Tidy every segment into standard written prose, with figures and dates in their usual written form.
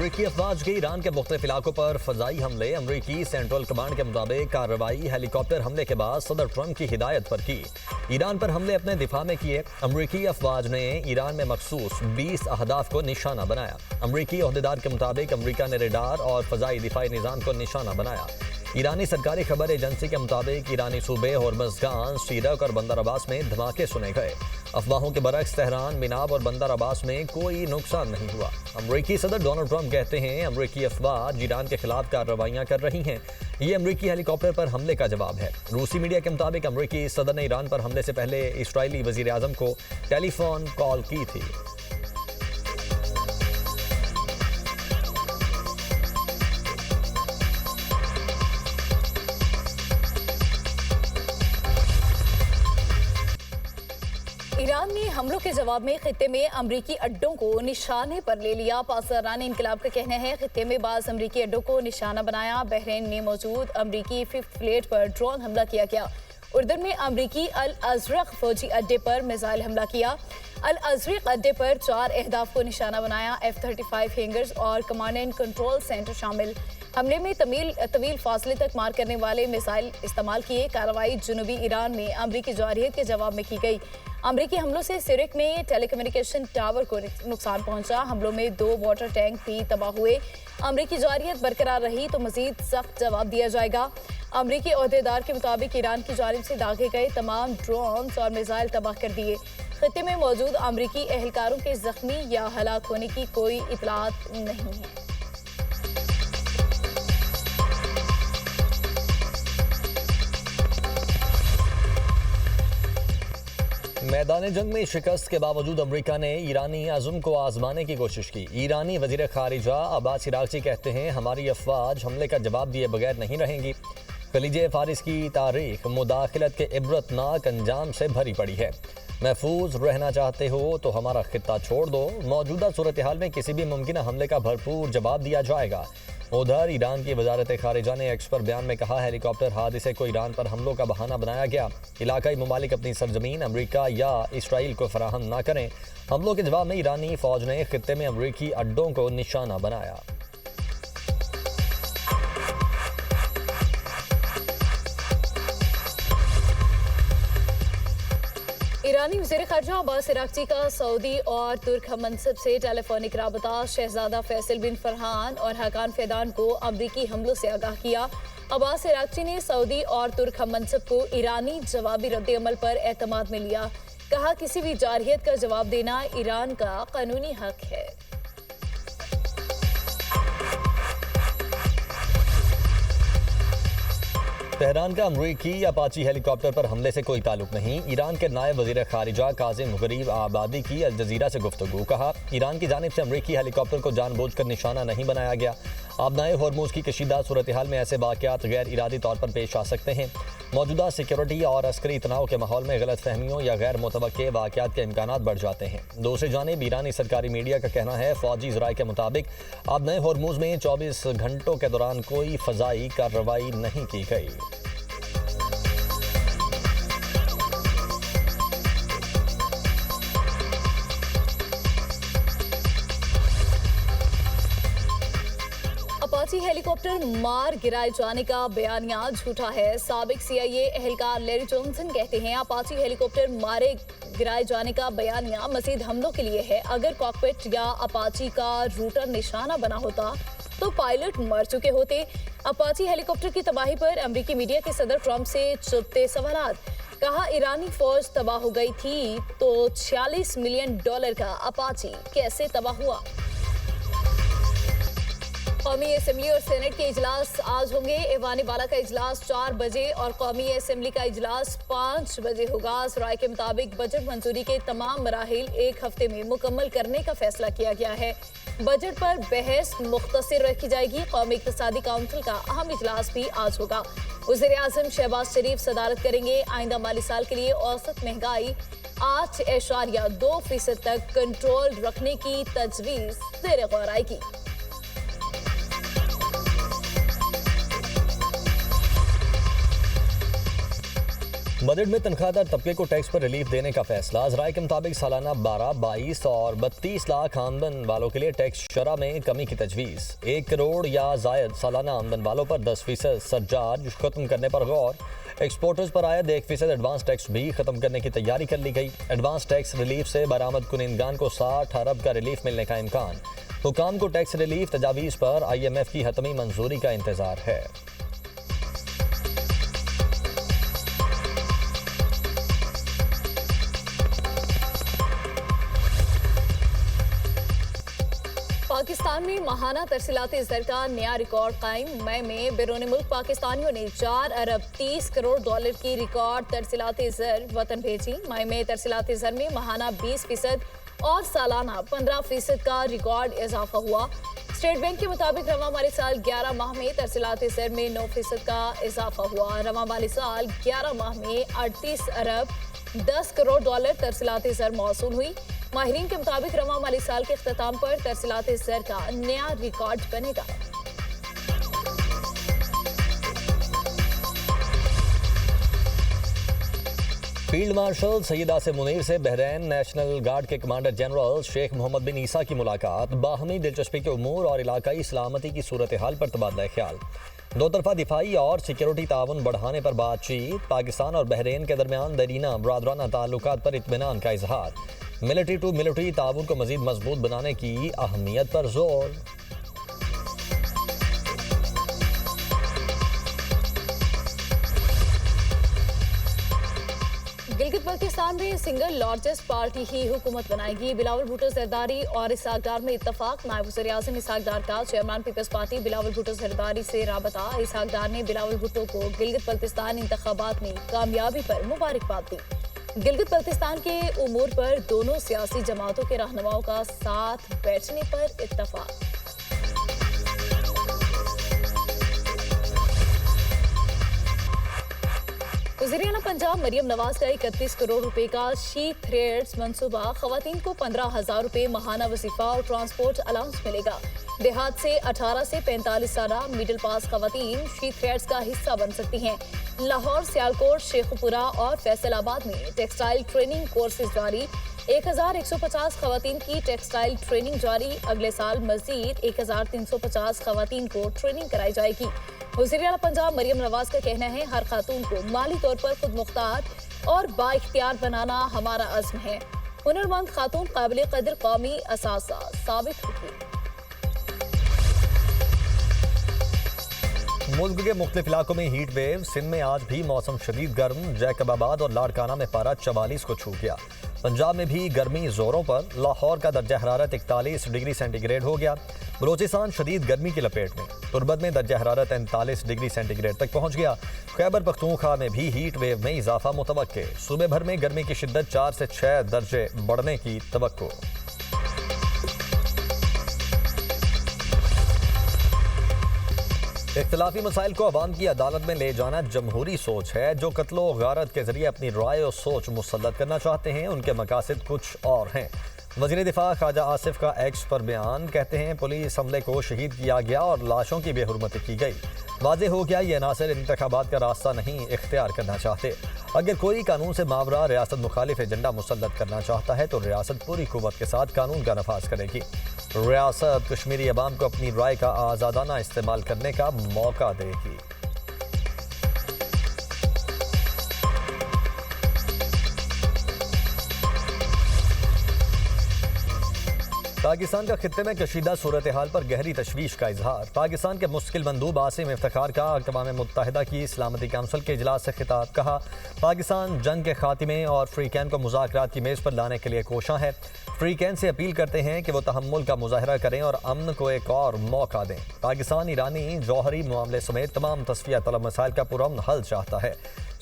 अमरीकी अफवाज के ईरान के मुख्तलिफ इलाकों पर फजाई हमले। अमरीकी सेंट्रल कमांड के मुताबिक कार्रवाई हेलीकॉप्टर हमले के बाद सदर ट्रंप की हिदायत पर की। ईरान पर हमले अपने दिफा में किए। अमरीकी अफवाज ने ईरान में मखसूस 20 अहदाफ को निशाना बनाया। अमरीकी अहदेदार के मुताबिक अमरीका ने रेडार और फजाई दिफाई निज़ाम को निशाना बनाया। ईरानी सरकारी खबर एजेंसी के मुताबिक ईरानी सूबे होर्मुज़गान, सीरक और बंदर अब्बास में धमाके सुने गए। अफवाहों के बरक्स तेहरान, मिनाब और बंदर अब्बास में कोई नुकसान नहीं हुआ। अमरीकी सदर डोनाल्ड ट्रंप कहते हैं अमरीकी अफवाज ईरान के खिलाफ कार्रवाइयां कर रही हैं। ये अमरीकी हेलीकॉप्टर पर हमले का जवाब है। रूसी मीडिया के मुताबिक अमरीकी सदर ने ईरान पर हमले से पहले इस्राएली वजीर आजम को टेलीफोन कॉल की थी। ईरान ने हमलों के जवाब में खित्ते में अमरीकी अड्डों को निशाने पर ले लिया। पासदारान इनकलाब का कहना है खित्ते में बाज अमरीकी अड्डों को निशाना बनाया। बहरीन में मौजूद अमरीकी 5th फ्लीट पर ड्रोन हमला किया गया। उर्दन में अमरीकी अल अजरक फौजी अड्डे पर मिसाइल हमला किया। अल अजरक अड्डे पर 4 अहदाफ को निशाना बनाया। F-35 हैंगर्स और कमांड एंड कंट्रोल सेंटर शामिल। हमले में तवील फासले तक मार करने वाले मिसाइल इस्तेमाल किए। कार्रवाई जनूबी ईरान में अमरीकी जारहियत के जवाब में की गई। अमरीकी हमलों से सिरिक में टेलीकम्युनिकेशन टावर को नुकसान पहुंचा। हमलों में 2 वाटर टैंक भी तबाह हुए। अमरीकी जारहियत बरकरार रही तो मजीद सख्त जवाब दिया जाएगा। अमरीकी ओहदेदार के मुताबिक ईरान की जानिब से दागे गए तमाम ड्रोन्स और मिसाइल तबाह कर दिए। खित्ते में मौजूद अमरीकी एहलकारों के जख्मी या हलाक होने की कोई इतलात नहीं है। मैदान जंग में शिकस्त के बावजूद अमरीका ने ईरानी अज़्म को आजमाने की कोशिश की। ईरानी वज़ीर ख़ारिजा अब्बास इराक़ची कहते हैं हमारी अफवाज हमले का जवाब दिए बगैर नहीं रहेंगी। खलीज फ़ारिस की तारीख मुदाखलत के इबरतनाक अंजाम से भरी पड़ी है। महफूज रहना चाहते हो तो हमारा खित्ता छोड़ दो। मौजूदा सूरत हाल में किसी भी मुमकिन हमले का भरपूर जवाब दिया जाएगा। उधर ईरान की वजारत खारिजा ने एक्स पर बयान में कहा हेलीकॉप्टर हादसे को ईरान पर हमलों का बहाना बनाया गया। इलाकाई ममालिक अपनी सरजमीन अमरीका या इसराइल को फराहम ना करें। हमलों के जवाब में ईरानी फौज ने खित्ते में अमरीकी अड्डों को निशाना बनाया। ईरानी वज़ीर ख़ारिजा अब्बास इराक़ची का सऊदी और तुर्क हममनसब से टेलीफोनिक राबता। शहजादा फैसल बिन फरहान और हकान फैदान को अमरीकी हमलों से आगाह किया। अब्बास इराक़ची ने सऊदी और तुर्क हममनसब को ईरानी जवाबी रद्द-ए-अमल पर एतमाद में लिया। कहा किसी भी जारहियत का जवाब देना ईरान का कानूनी हक है। तेहरान का अमरीकी अपाची हेलीकॉप्टर पर हमले से कोई ताल्लुक नहीं। ईरान के नायब वज़ीर ख़ारिजा काज़िम गरीब आबादी की अल जज़ीरा से गुफ्तगू। कहा ईरान की जानिब से अमरीकी हेलीकॉप्टर को जानबूझकर निशाना नहीं बनाया गया। आबनाए होर्मुज़ की कशीदा सूरत हाल में ऐसे वाक़यात गैर इरादी तौर पर पेश आ सकते हैं। मौजूदा सिक्योरिटी और अस्करी तनाव के माहौल में गलत फहमियों या गैर मुतवक्के वाक़यात के इम्कानात बढ़ जाते हैं। दूसरी जानिब ईरानी सरकारी मीडिया का कहना है फ़ौजी ज़राए के मुताबिक आबनाए होर्मुज़ में 24 घंटों के दौरान कोई फ़ज़ाई कार्रवाई नहीं की गई। अपाची हेलीकॉप्टर मार गिराए जाने का बयानिया झूठा है। साबिक CIA एहलकार लैरी जॉनसन कहते हैं अपाची हेलीकॉप्टर मारे गिराए जाने का बयानिया मज़ीद हमलों के लिए है। अगर कॉकपिट या अपाची का रूटर निशाना बना होता तो पायलट मर चुके होते। अपाची हेलीकॉप्टर की तबाही पर अमरीकी मीडिया के सदर ट्रंप से चुभते सवालात। कहा ईरानी फौज तबाह हो गई थी तो $46 मिलियन का अपाची कैसे तबाह हुआ। कौमी असेंबली और सेनेट के इजलास आज होंगे। ऐवान बाला का इजलास 4 बजे और कौमी असेंबली का इजलास 5 बजे होगा। राय के मुताबिक बजट मंजूरी के तमाम मराहिल 1 हफ्ते में मुकम्मल करने का फैसला किया गया है। बजट पर बहस मुख्तसर रखी जाएगी। कौमी इक्तिसादी काउंसिल का अहम इजलास भी आज होगा। वज़ीर आज़म शहबाज शरीफ सदारत करेंगे। आइंदा माली साल के लिए औसत महंगाई 8.2% तक कंट्रोल रखने की तजवीज़ ज़ेर गौर आएगी। बजट में तनख्वाहदार तबके को टैक्स पर रिलीफ देने का फैसला। राय के मुताबिक सालाना 12, 22 और 32 लाख आमदन वालों के लिए टैक्स शरह में कमी की तजवीज़। 1 करोड़ या जायद सालाना आमदन वालों पर 10% सरचार्ज खत्म करने पर गौर। एक्सपोर्टर्स पर आयद 1% एडवांस टैक्स भी खत्म करने की तैयारी कर ली गई। एडवांस टैक्स रिलीफ से बरामद कुनिंदगान को 60 अरब का रिलीफ मिलने का इम्कान। हुकाम को टैक्स रिलीफ तजावीज़ पर IMF की हतमी मंजूरी का इंतजार है। पाकिस्तान में माहाना तरसीलाती ज़र का नया रिकॉर्ड कायम। मई में बैरून मुल्क पाकिस्तानियों ने 4 अरब 30 करोड़ डॉलर की रिकॉर्ड तरसीलाती ज़र वतन भेजी। मई में तरसीलाती ज़र में माहाना 20% और सालाना 15% का रिकॉर्ड इजाफा हुआ। स्टेट बैंक के मुताबिक रवा माली साल 11 माह में तरसीलाती ज़र में 9% का इजाफा हुआ। रवा माली साल 11 माह में 38 अरब 10 करोड़ डॉलर तरसीलाती ज़र मौसूल हुई। माहिरीन के मुताबिक रवा माली साल के इख्तिताम पर तरसीलाती ज़र का नया रिकॉर्ड बनेगा। फील्ड मार्शल सईद आसिम मुनीर से बहरीन नेशनल गार्ड के कमांडर जनरल शेख मोहम्मद बिन ईसा की मुलाकात। बाहमी दिलचस्पी के उमूर और इलाकाई सलामती की सूरत हाल पर तबादला ख्याल। दो तरफा दिफाई और सिक्योरिटी ताउन बढ़ाने पर बातचीत। पाकिस्तान और बहरीन के दरमियान दरीना बरादराना ताल्लुकात पर इत्मीनान का इजहार। मिलिट्री टू मिलिट्री ताउन को मजीद मजबूत बनाने की अहमियत पर जोर। गिलगित बल्तिस्तान में सिंगल लार्जेस्ट पार्टी ही हुकूमत बनाएगी। बिलावल भुट्टो जरदारी और इसहाक डार में इत्तफाक। नायब वज़ीर आज़म इसहाक डार का chairman People's Party Bilawal Bhutto Zardari से राबता। इसहाक डार ने बिलावल भुट्टो को गिलगित बल्तिस्तान इंतखाबात में कामयाबी पर मुबारकबाद दी। गिलगित बल्तिस्तान के उमूर पर दोनों सियासी जमातों के रहनुमाओं का साथ बैठने पर इत्तफाक। वज़ीर-ए-आला पंजाब मरियम नवाज का 31 करोड़ रुपए का शी थ्रेड्स मंसूबा। खवातीन को 15,000 रुपए माहाना वजीफा और ट्रांसपोर्ट अलाउंस मिलेगा। देहात से 18 से 45 साल मिडिल पास खवातीन शी थ्रेड्स का हिस्सा बन सकती हैं। लाहौर, सियालकोट, शेखुपुरा और फैसलाबाद में टेक्सटाइल ट्रेनिंग कोर्सेज जारी। 1150 खवातीन की टेक्सटाइल ट्रेनिंग जारी। अगले साल मजीद 1350 खवातीन को ट्रेनिंग कराई जाएगी। वज़ीर-ए-आला पंजाब मरियम नवाज का कहना है, हर खातून को माली तौर पर खुद मुख्तार और बाइख्तियार बनाना हमारा अज़्म है। हुनरमंद खातून काबिल कदर कौमी असासा साबित होगी। मुल्क के मुख्तलिफ इलाकों में हीट वेव। सिंध में आज भी मौसम शदीद गर्म। जैकबाबाद और लाड़काना में पारा 44 को छू गया। पंजाब में भी गर्मी जोरों पर। लाहौर का दर्जा हरारत 41 डिग्री सेंटीग्रेड हो गया। बलोचिस्तान शदीद गर्मी की लपेट में। तुर्बत में दर्जा हरारत 39 डिग्री सेंटीग्रेड तक पहुंच गया। खैबर पख्तूनख्वा में भी हीट वेव में इजाफा मुतवक्के। सूबे भर में गर्मी की शिद्दत 4 से 6 दर्जे बढ़ने की तवक्को। इख्तिलाफी मसाइल को अवाम की अदालत में ले जाना जमहूरी सोच है। जो कत्लो गारत के जरिए अपनी राय और सोच मुसल्लत करना चाहते हैं, उनके मकासद कुछ और हैं। वज़ीर दिफा ख्वाजा आसिफ का एक्स पर बयान। कहते हैं, पुलिस हमले को शहीद किया गया और लाशों की बेहुरमती की गई। वाज़ेह हो गया ये नासिर इंतखाबात का रास्ता नहीं इख्तियार करना चाहते। अगर कोई कानून से मावरा रियासत मुखालिफ एजेंडा मुसल्लत करना चाहता है तो रियासत पूरी कुव्वत के साथ कानून का नफाज करेगी। रियासत कश्मीरी अवाम को अपनी राय का आज़ादाना इस्तेमाल करने का मौका देगी। पाकिस्तान का खित्ते में कशीदा सूरत हाल पर गहरी तशवीश का इजहार। पाकिस्तान के मुस्तकिल मंदूब आसिम इफ्तिखार का अक़वाम मुत्तहिदा की सलामती काउंसिल के इजलास से खिताब। कहा, पाकिस्तान जंग के खात्मे और फ्रीकैन को मुज़ाकरात की मेज़ पर लाने के लिए कोशां है। फ्रीकैन से अपील करते हैं कि वो तहम्मुल का मुजाहरा करें और अमन को एक और मौका दें। पाकिस्तान ईरानी जौहरी मामले समेत तमाम तस्फिया तलब मसाइल का पुरअमन हल चाहता है।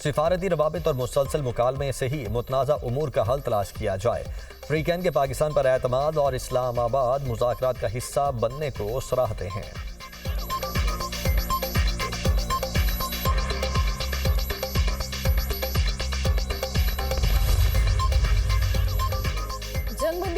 सिफारती रवाबित और मुसलसल मुकालमे से ही मुतनाज़ा उमूर का हल तलाश किया जाए। फ्रीकैन के पाकिस्तान पर एतमाद और इस्लामाबाद मुज़ाकरात का हिस्सा बनने को सराहते हैं।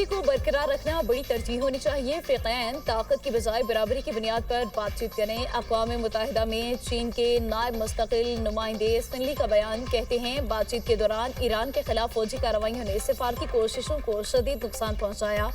दूरी को बरकरार रखना बड़ी तरजीह होनी चाहिए। फ़िक़ैन ताकत की बजाय बराबरी की बुनियाद पर बातचीत करें। अक़वाम मुत्तहिदा में चीन के नायब मुस्तकिल नुमाइंदे स्मिनली का बयान कहते हैं, बातचीत के दौरान ईरान के खिलाफ फौजी कार्रवाइयों ने सिफारती कोशिशों को शदीद नुकसान पहुँचाया।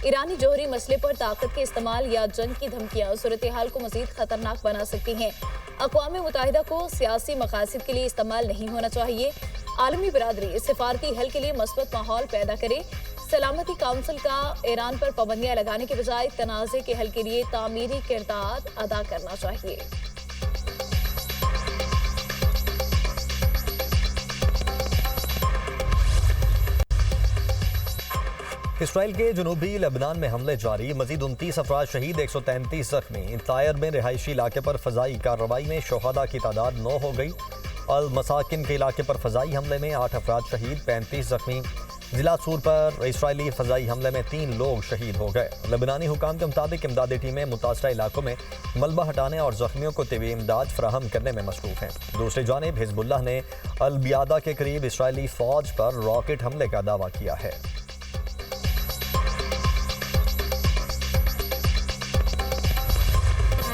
ईरानी जौहरी मसले पर ताकत के इस्तेमाल या जंग की धमकियाँ सूरत हाल को मज़ीद खतरनाक बना सकती हैं। अक़वाम मुत्तहिदा को सियासी मकासद के लिए इस्तेमाल नहीं होना चाहिए। आलमी बिरादरी सिफारती हल के लिए मस्बत माहौल पैदा करे। सलामती काउंसिल का ईरान पर पाबंदियां लगाने के बजाय तनाज़े के हल के लिए तामीरी किरदार अदा करना चाहिए। इसराइल के जनूबी लेबनान में हमले जारी, मजीद 29 अफराद शहीद, 133 जख्मी। तायर में रिहायशी इलाके पर फजाई कार्रवाई में शोहदा की तादाद 9 हो गई। अल मसाकिन के इलाके पर फजाई हमले में 8 अफराद शहीद, 35 जख्मी। जिला सूर पर इसराइली फजाई हमले में 3 लोग शहीद हो गए। लेबनानी हुकाम के मुताबिक इमदादी टीमें मुतासरा इलाकों में मलबा हटाने और जख्मियों को तिबी इमदाद फराहम करने में मसरूफ हैं। दूसरी जानिब हिजबुल्लाह ने अल बियादा के करीब इसराइली फौज पर रॉकेट हमले का दावा किया है।